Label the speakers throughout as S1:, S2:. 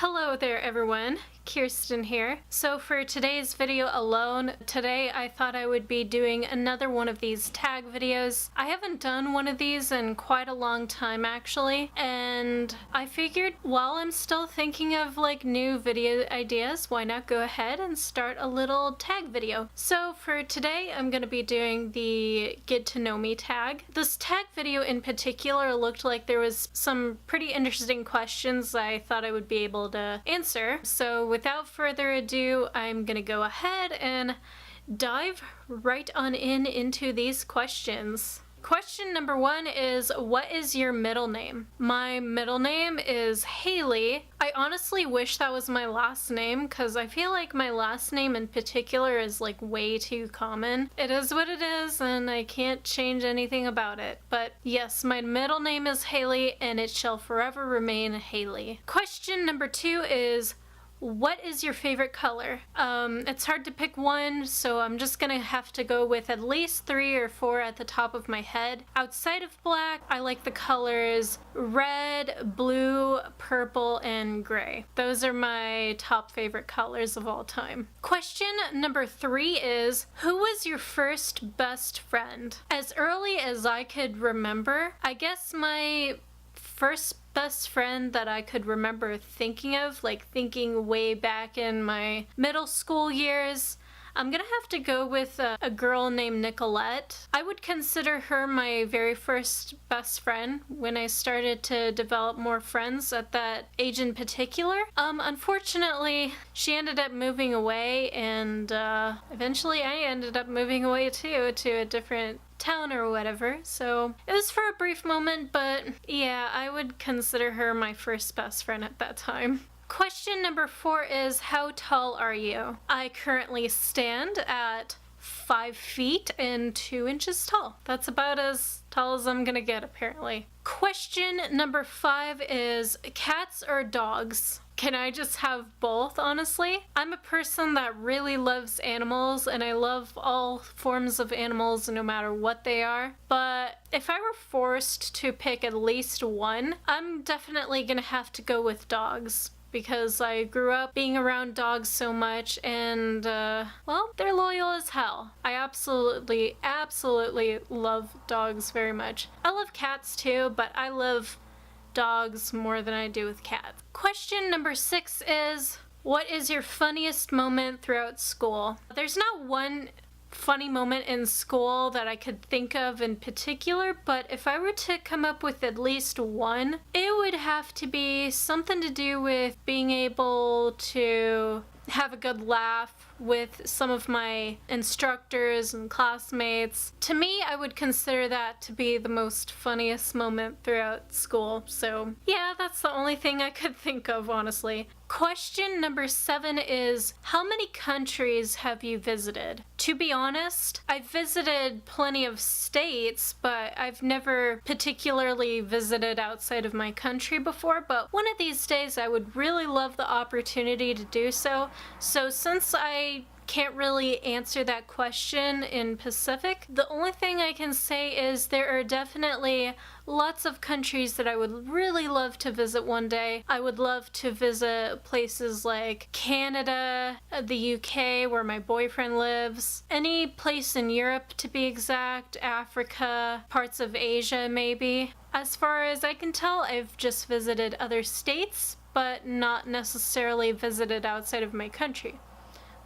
S1: Hello there everyone, Kirsten here. So for today's video alone, today I thought I would be doing another one of these tag videos. I haven't done one of these in quite a long time actually, and I figured while I'm still thinking of like new video ideas, why not go ahead and start a little tag video. So for today I'm going to be doing the Get to Know Me tag. This tag video in particular looked like there was some pretty interesting questions I thought I would be able to answer. So without further ado, I'm gonna go ahead and dive right on into these questions. Question number one is, what is your middle name? My middle name is Haley. I honestly wish that was my last name because I feel like my last name in particular is like way too common. It is what it is and I can't change anything about it. But yes, my middle name is Haley and it shall forever remain Haley. Question number two is, what is your favorite color? It's hard to pick one, so I'm just gonna have to go with at least 3 or 4 at the top of my head. Outside of black, I like the colors red, blue, purple, and gray. Those are my top favorite colors of all time. Question number 3 is, who was your first best friend? As early as I could remember, I guess my first best friend that I could remember thinking of, like thinking way back in my middle school years, I'm gonna have to go with a girl named Nicolette. I would consider her my very first best friend when I started to develop more friends at that age in particular. Unfortunately, she ended up moving away, and eventually I ended up moving away too, to a different town or whatever, so it was for a brief moment, but yeah, I would consider her my first best friend at that time. Question number 4 is, how tall are you? I currently stand at 5 feet and 2 inches tall. That's about as tall as I'm gonna get, apparently. Question number 5 is, cats or dogs? Can I just have both, honestly? I'm a person that really loves animals, and I love all forms of animals no matter what they are. But if I were forced to pick at least one, I'm definitely gonna have to go with dogs, because I grew up being around dogs so much, and well, they're loyal as hell. I absolutely love dogs very much. I love cats too, but I love dogs more than I do with cats. Question number 6 is, what is your funniest moment throughout school? There's not one funny moment in school that I could think of in particular, but if I were to come up with at least one, it would have to be something to do with being able to have a good laugh with some of my instructors and classmates. To me, I would consider that to be the most funniest moment throughout school. So yeah, that's the only thing I could think of, honestly. Question number 7 is, how many countries have you visited? To be honest, I've visited plenty of states, but I've never particularly visited outside of my country before, but one of these days I would really love the opportunity to do so. So since I can't really answer that question in Pacific, the only thing I can say is there are definitely lots of countries that I would really love to visit one day. I would love to visit places like Canada, the UK where my boyfriend lives, any place in Europe to be exact, Africa, parts of Asia maybe. As far as I can tell, I've just visited other states, but not necessarily visited outside of my country.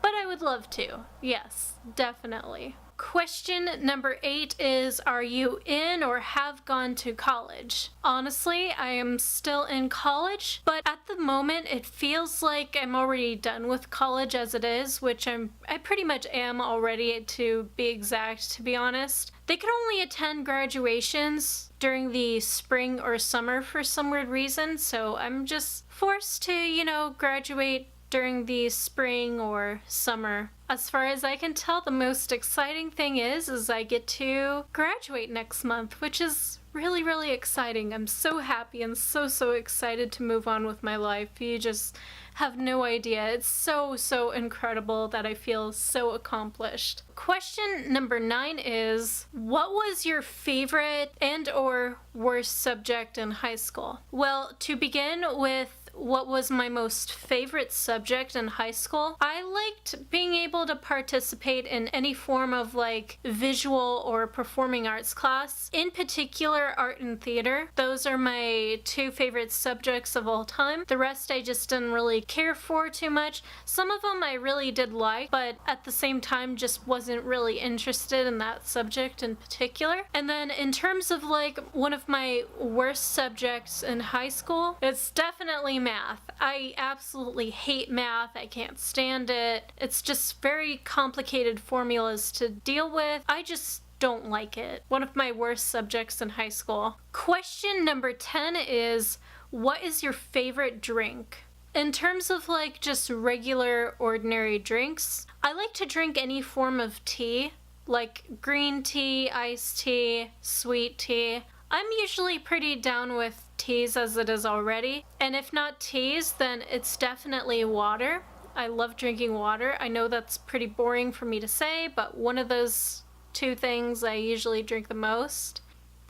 S1: But I would love to. Yes, definitely. Question number 8 is, are you in or have gone to college? Honestly, I am still in college, but at the moment it feels like I'm already done with college as it is, which I pretty much am already, to be exact, to be honest. They could only attend graduations during the spring or summer for some weird reason, so I'm just forced to, you know, graduate during the spring or summer. As far as I can tell, the most exciting thing is I get to graduate next month, which is really exciting. I'm so happy and so excited to move on with my life. You just have no idea. It's so incredible that I feel so accomplished. Question number 9 is, what was your favorite and or worst subject in high school? Well, to begin with, what was my most favorite subject in high school, I liked being able to participate in any form of like visual or performing arts class. In particular, art and theater. Those are my two favorite subjects of all time. The rest I just didn't really care for too much. Some of them I really did like, but at the same time just wasn't really interested in that subject in particular. And then in terms of like one of my worst subjects in high school, it's definitely math. I absolutely hate math. I can't stand it. It's just very complicated formulas to deal with. I just don't like it. One of my worst subjects in high school. Question number 10 is, what is your favorite drink? In terms of like just regular ordinary drinks, I like to drink any form of tea, like green tea, iced tea, sweet tea. I'm usually pretty down with teas as it is already, and if not teas, then it's definitely water. I love drinking water. I know that's pretty boring for me to say, but one of those two things I usually drink the most.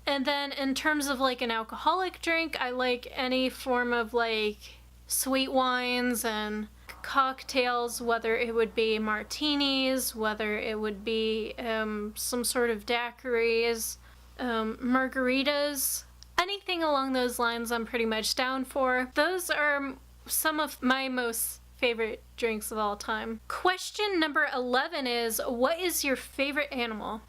S1: And then in terms of like an alcoholic drink, I like any form of like sweet wines and cocktails, whether it would be martinis, whether it would be some sort of daiquiris, margaritas, anything along those lines I'm pretty much down for. Those are some of my most favorite drinks of all time. Question number 11 is, what is your favorite animal?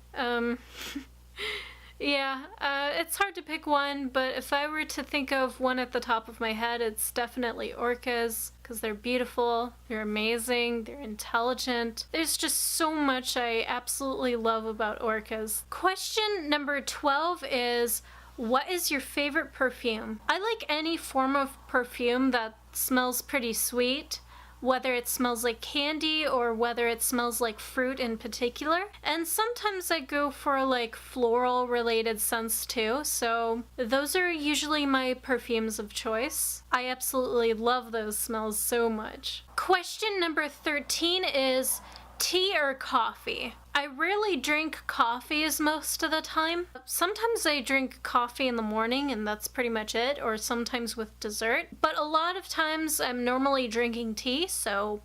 S1: It's hard to pick one, but if I were to think of one at the top of my head, it's definitely orcas, because they're beautiful, they're amazing, they're intelligent. There's just so much I absolutely love about orcas. Question number 12 is, what is your favorite perfume? I like any form of perfume that smells pretty sweet, whether it smells like candy or whether it smells like fruit in particular. And sometimes I go for like floral related scents too, so those are usually my perfumes of choice. I absolutely love those smells so much. Question number 13 is, tea or coffee? I rarely drink coffees most of the time. Sometimes I drink coffee in the morning and that's pretty much it, or sometimes with dessert. But a lot of times I'm normally drinking tea, so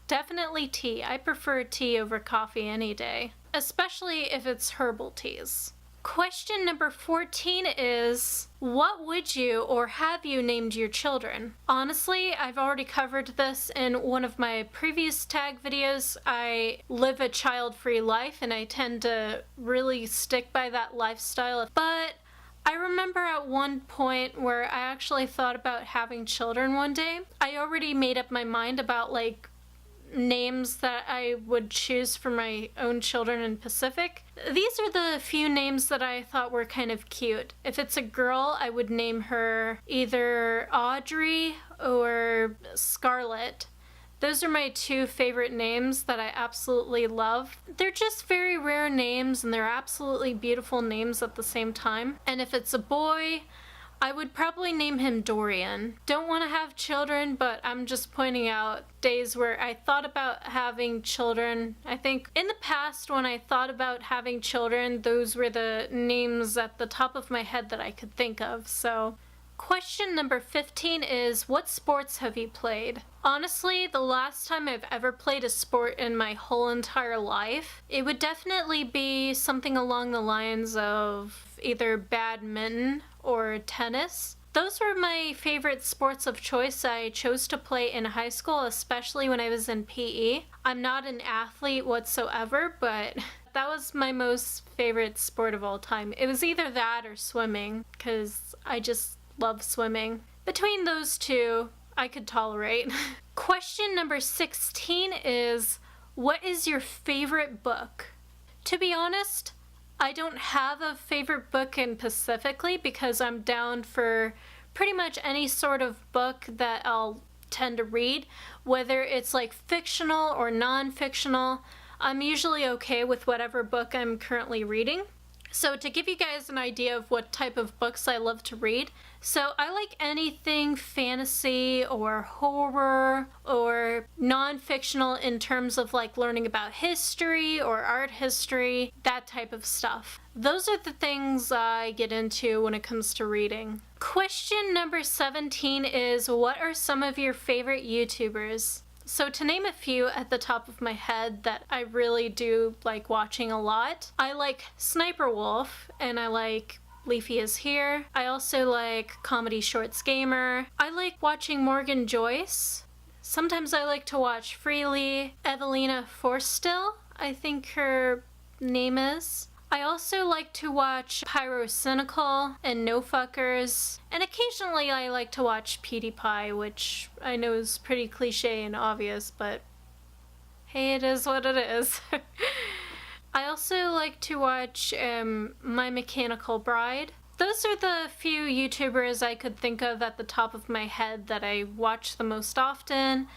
S1: definitely tea. I prefer tea over coffee any day, especially if it's herbal teas. Question number 14 is, what would you or have you named your children? Honestly, I've already covered this in one of my previous tag videos. I live a child-free life and I tend to really stick by that lifestyle. But I remember at one point where I actually thought about having children one day. I already made up my mind about like names that I would choose for my own children in Pacific. These are the few names that I thought were kind of cute. If it's a girl, I would name her either Audrey or Scarlett. Those are my two favorite names that I absolutely love. They're just very rare names and they're absolutely beautiful names at the same time. And if it's a boy, I would probably name him Dorian. Don't want to have children, but I'm just pointing out days where I thought about having children. I think in the past when I thought about having children, those were the names at the top of my head that I could think of. So question number 15 is, what sports have you played? Honestly, the last time I've ever played a sport in my whole entire life, it would definitely be something along the lines of either badminton or tennis. Those were my favorite sports of choice I chose to play in high school, especially when I was in PE. I'm not an athlete whatsoever, but that was my most favorite sport of all time. It was either that or swimming, because I just love swimming. Between those two, I could tolerate. Question number 16 is, what is your favorite book? To be honest, I don't have a favorite book in specifically because I'm down for pretty much any sort of book that I'll tend to read, whether it's like fictional or non-fictional. I'm usually okay with whatever book I'm currently reading. So to give you guys an idea of what type of books I love to read, so I like anything fantasy or horror or non-fictional in terms of like learning about history or art history, that type of stuff. Those are the things I get into when it comes to reading. Question number 17 is, what are some of your favorite YouTubers? So to name a few at the top of my head that I really do like watching a lot, I like Sniper Wolf, and I like Leafy is Here. I also like Comedy Shorts Gamer. I like watching Morgan Joyce. Sometimes I like to watch Freely. Evelina Forstill, I think her name is. I also like to watch Pyrocynical and No Fuckers, and occasionally I like to watch PewDiePie, which I know is pretty cliche and obvious, but hey, it is what it is. I also like to watch My Mechanical Bride. Those are the few YouTubers I could think of at the top of my head that I watch the most often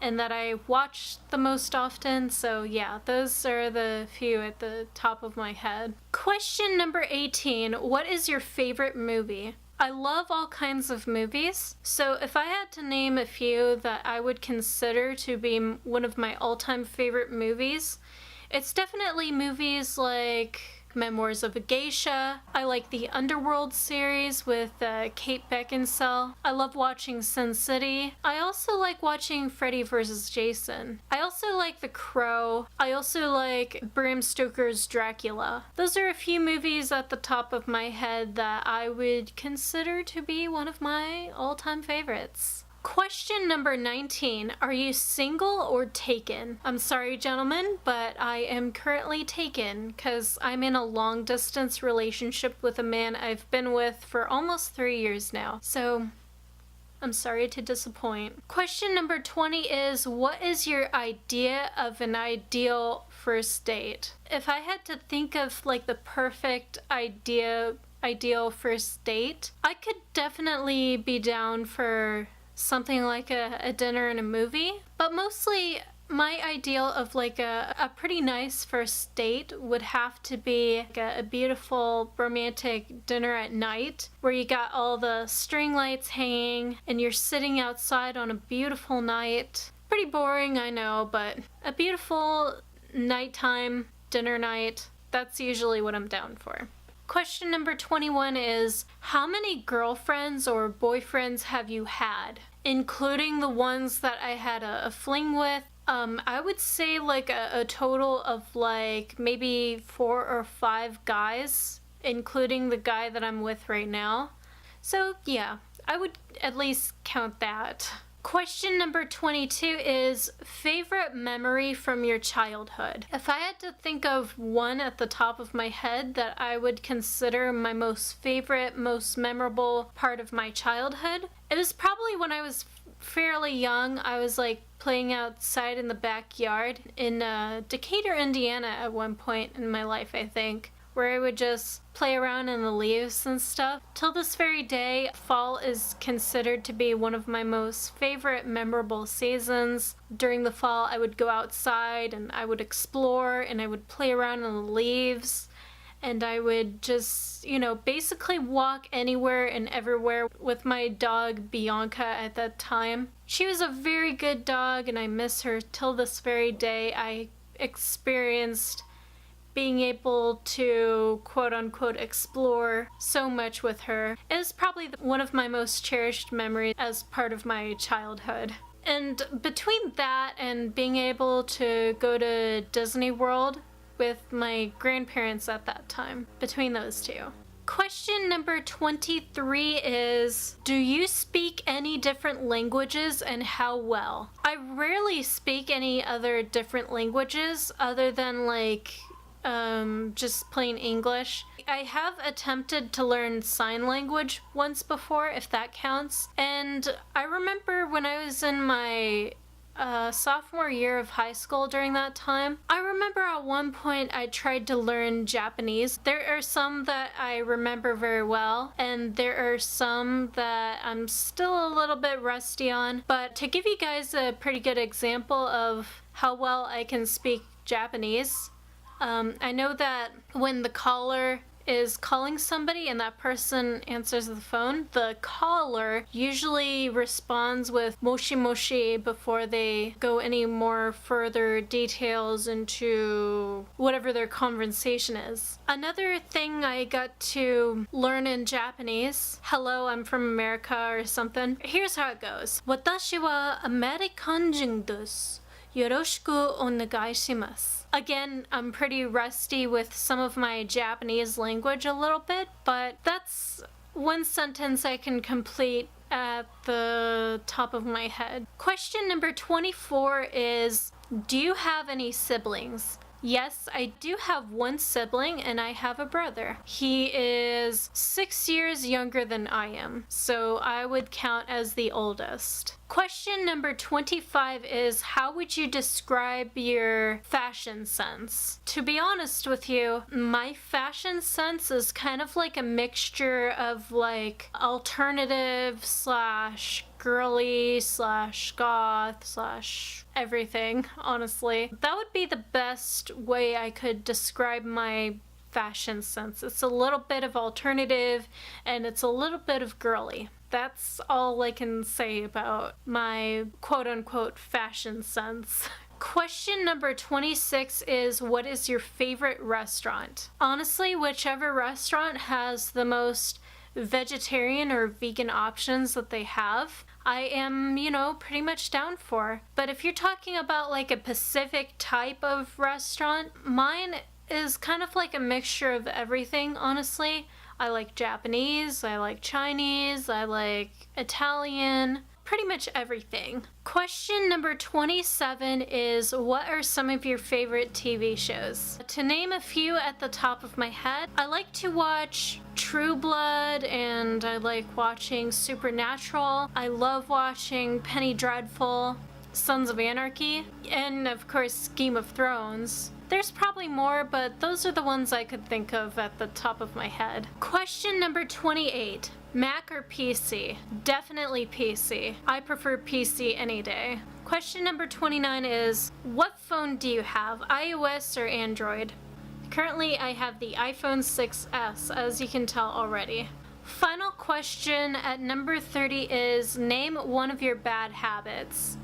S1: and that I watch the most often. So yeah, those are the few at the top of my head. Question number 18, what is your favorite movie? I love all kinds of movies, so if I had to name a few that I would consider to be one of my all-time favorite movies, it's definitely movies like Memoirs of a Geisha. I like the Underworld series with Kate Beckinsale. I love watching Sin City. I also like watching Freddy vs. Jason. I also like The Crow. I also like Bram Stoker's Dracula. Those are a few movies at the top of my head that I would consider to be one of my all-time favorites. Question number 19, are you single or taken? I'm sorry, gentlemen, but I am currently taken because I'm in a long distance relationship with a man I've been with for almost 3 years now. So I'm sorry to disappoint. Question number 20 is, what is your idea of an ideal first date? If I had to think of like the perfect ideal first date, I could definitely be down for something like a dinner and a movie, but mostly my ideal of like a pretty nice first date would have to be like a beautiful romantic dinner at night where you got all the string lights hanging and you're sitting outside on a beautiful night. Pretty boring, I know, but a beautiful nighttime dinner night, that's usually what I'm down for. Question number 21 is, how many girlfriends or boyfriends have you had? Including the ones that I had a fling with. I would say like a total of like maybe 4 or 5 guys, including the guy that I'm with right now. So yeah, I would at least count that. Question number 22 is, favorite memory from your childhood? If I had to think of one at the top of my head that I would consider my most favorite, most memorable part of my childhood, it was probably when I was fairly young. I was like playing outside in the backyard in Decatur, Indiana at one point in my life, I think, where I would just play around in the leaves and stuff. Till this very day, fall is considered to be one of my most favorite memorable seasons. During the fall, I would go outside and I would explore and I would play around in the leaves. And I would just, you know, basically walk anywhere and everywhere with my dog Bianca at that time. She was a very good dog and I miss her till this very day. I experienced being able to quote-unquote explore so much with her. It is probably one of my most cherished memories as part of my childhood. And between that and being able to go to Disney World with my grandparents at that time, between those two. Question number 23 is, do you speak any different languages and how well? I rarely speak any other different languages other than like just plain English. I have attempted to learn sign language once before, if that counts. And I remember when I was in my sophomore year of high school during that time, I remember at one point I tried to learn Japanese. There are some that I remember very well, and there are some that I'm still a little bit rusty on. But to give you guys a pretty good example of how well I can speak Japanese, I know that when the caller is calling somebody and that person answers the phone, the caller usually responds with moshi moshi before they go any more further details into whatever their conversation is. Another thing I got to learn in Japanese, hello, I'm from America or something. Here's how it goes. Watashi wa Amerikanjin desu. Yoroshiku onegai shimasu. Again, I'm pretty rusty with some of my Japanese language a little bit, but that's one sentence I can complete at the top of my head. Question number 24 is, do you have any siblings? Yes, I do have one sibling and I have a brother. He is 6 years younger than I am, so I would count as the oldest. Question number 25 is, how would you describe your fashion sense? To be honest with you, my fashion sense is kind of like a mixture of like alternative slash girly slash goth slash everything, honestly. That would be the best way I could describe my fashion sense. It's a little bit of alternative and it's a little bit of girly. That's all I can say about my quote-unquote fashion sense. Question number 26 is, what is your favorite restaurant? Honestly, whichever restaurant has the most vegetarian or vegan options that they have, I am, pretty much down for. But if you're talking about like a specific type of restaurant, mine is kind of like a mixture of everything, honestly. I like Japanese, I like Chinese, I like Italian, pretty much everything. Question number 27 is, what are some of your favorite TV shows? To name a few at the top of my head, I like to watch True Blood and I like watching Supernatural. I love watching Penny Dreadful, Sons of Anarchy, and of course Game of Thrones. There's probably more, but those are the ones I could think of at the top of my head. Question number 28. Mac or PC? Definitely PC. I prefer PC any day. Question number 29 is, what phone do you have, iOS or Android? Currently, I have the iPhone 6s, as you can tell already. Final question at number 30 is, name one of your bad habits.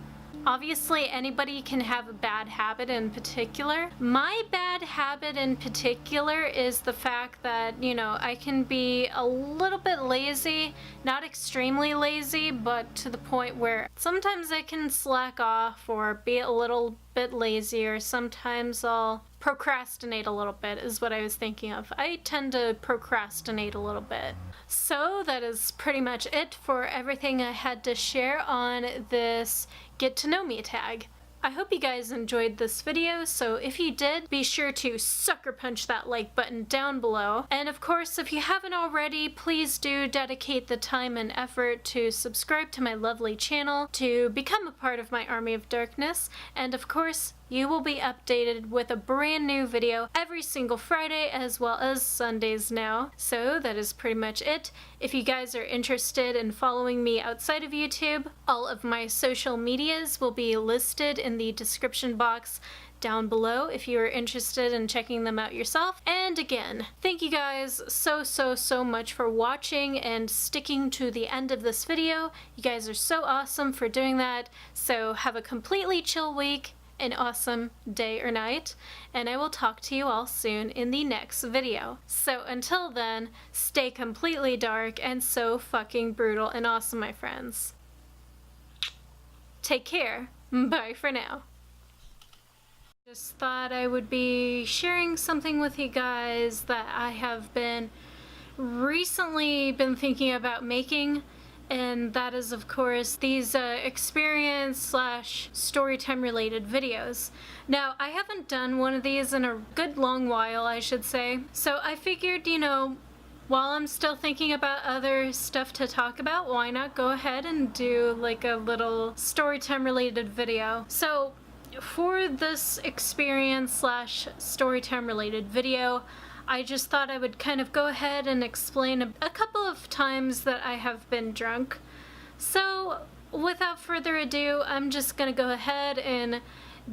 S1: Obviously, anybody can have a bad habit in particular. My bad habit in particular is the fact that, I can be a little bit lazy, not extremely lazy, but to the point where sometimes I can slack off or be a little bit lazy, or sometimes I'll procrastinate a little bit is what I was thinking of. I tend to procrastinate a little bit. So that is pretty much it for everything I had to share on this Get to Know Me tag. I hope you guys enjoyed this video, so if you did, be sure to sucker punch that like button down below. And of course, if you haven't already, please do dedicate the time and effort to subscribe to my lovely channel to become a part of my army of darkness. And of course, you will be updated with a brand new video every single Friday as well as Sundays now. So that is pretty much it. If you guys are interested in following me outside of YouTube, all of my social medias will be listed in the description box down below if you are interested in checking them out yourself. And again, thank you guys so much for watching and sticking to the end of this video. You guys are so awesome for doing that. So have a completely chill week, an awesome day or night, and I will talk to you all soon in the next video. So until then, stay completely dark and so fucking brutal and awesome, my friends. Take care. Bye for now. Just thought I would be sharing something with you guys that I have recently been thinking about making. And that is, of course, these experience slash storytime related videos. Now, I haven't done one of these in a good long while, I should say. So I figured, while I'm still thinking about other stuff to talk about, why not go ahead and do like a little storytime related video. So for this experience slash storytime related video, I just thought I would kind of go ahead and explain a couple of times that I have been drunk. So without further ado, I'm just gonna go ahead and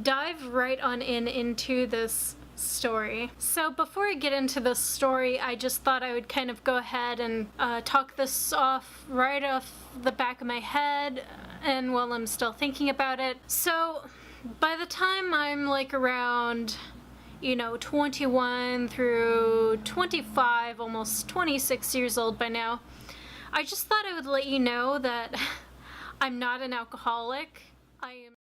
S1: dive right on into this story. So before I get into the story, I just thought I would kind of go ahead and talk this off right off the back of my head and while I'm still thinking about it. So by the time I'm like around, 21 through 25, almost 26 years old by now, I just thought I would let you know that I'm not an alcoholic. I am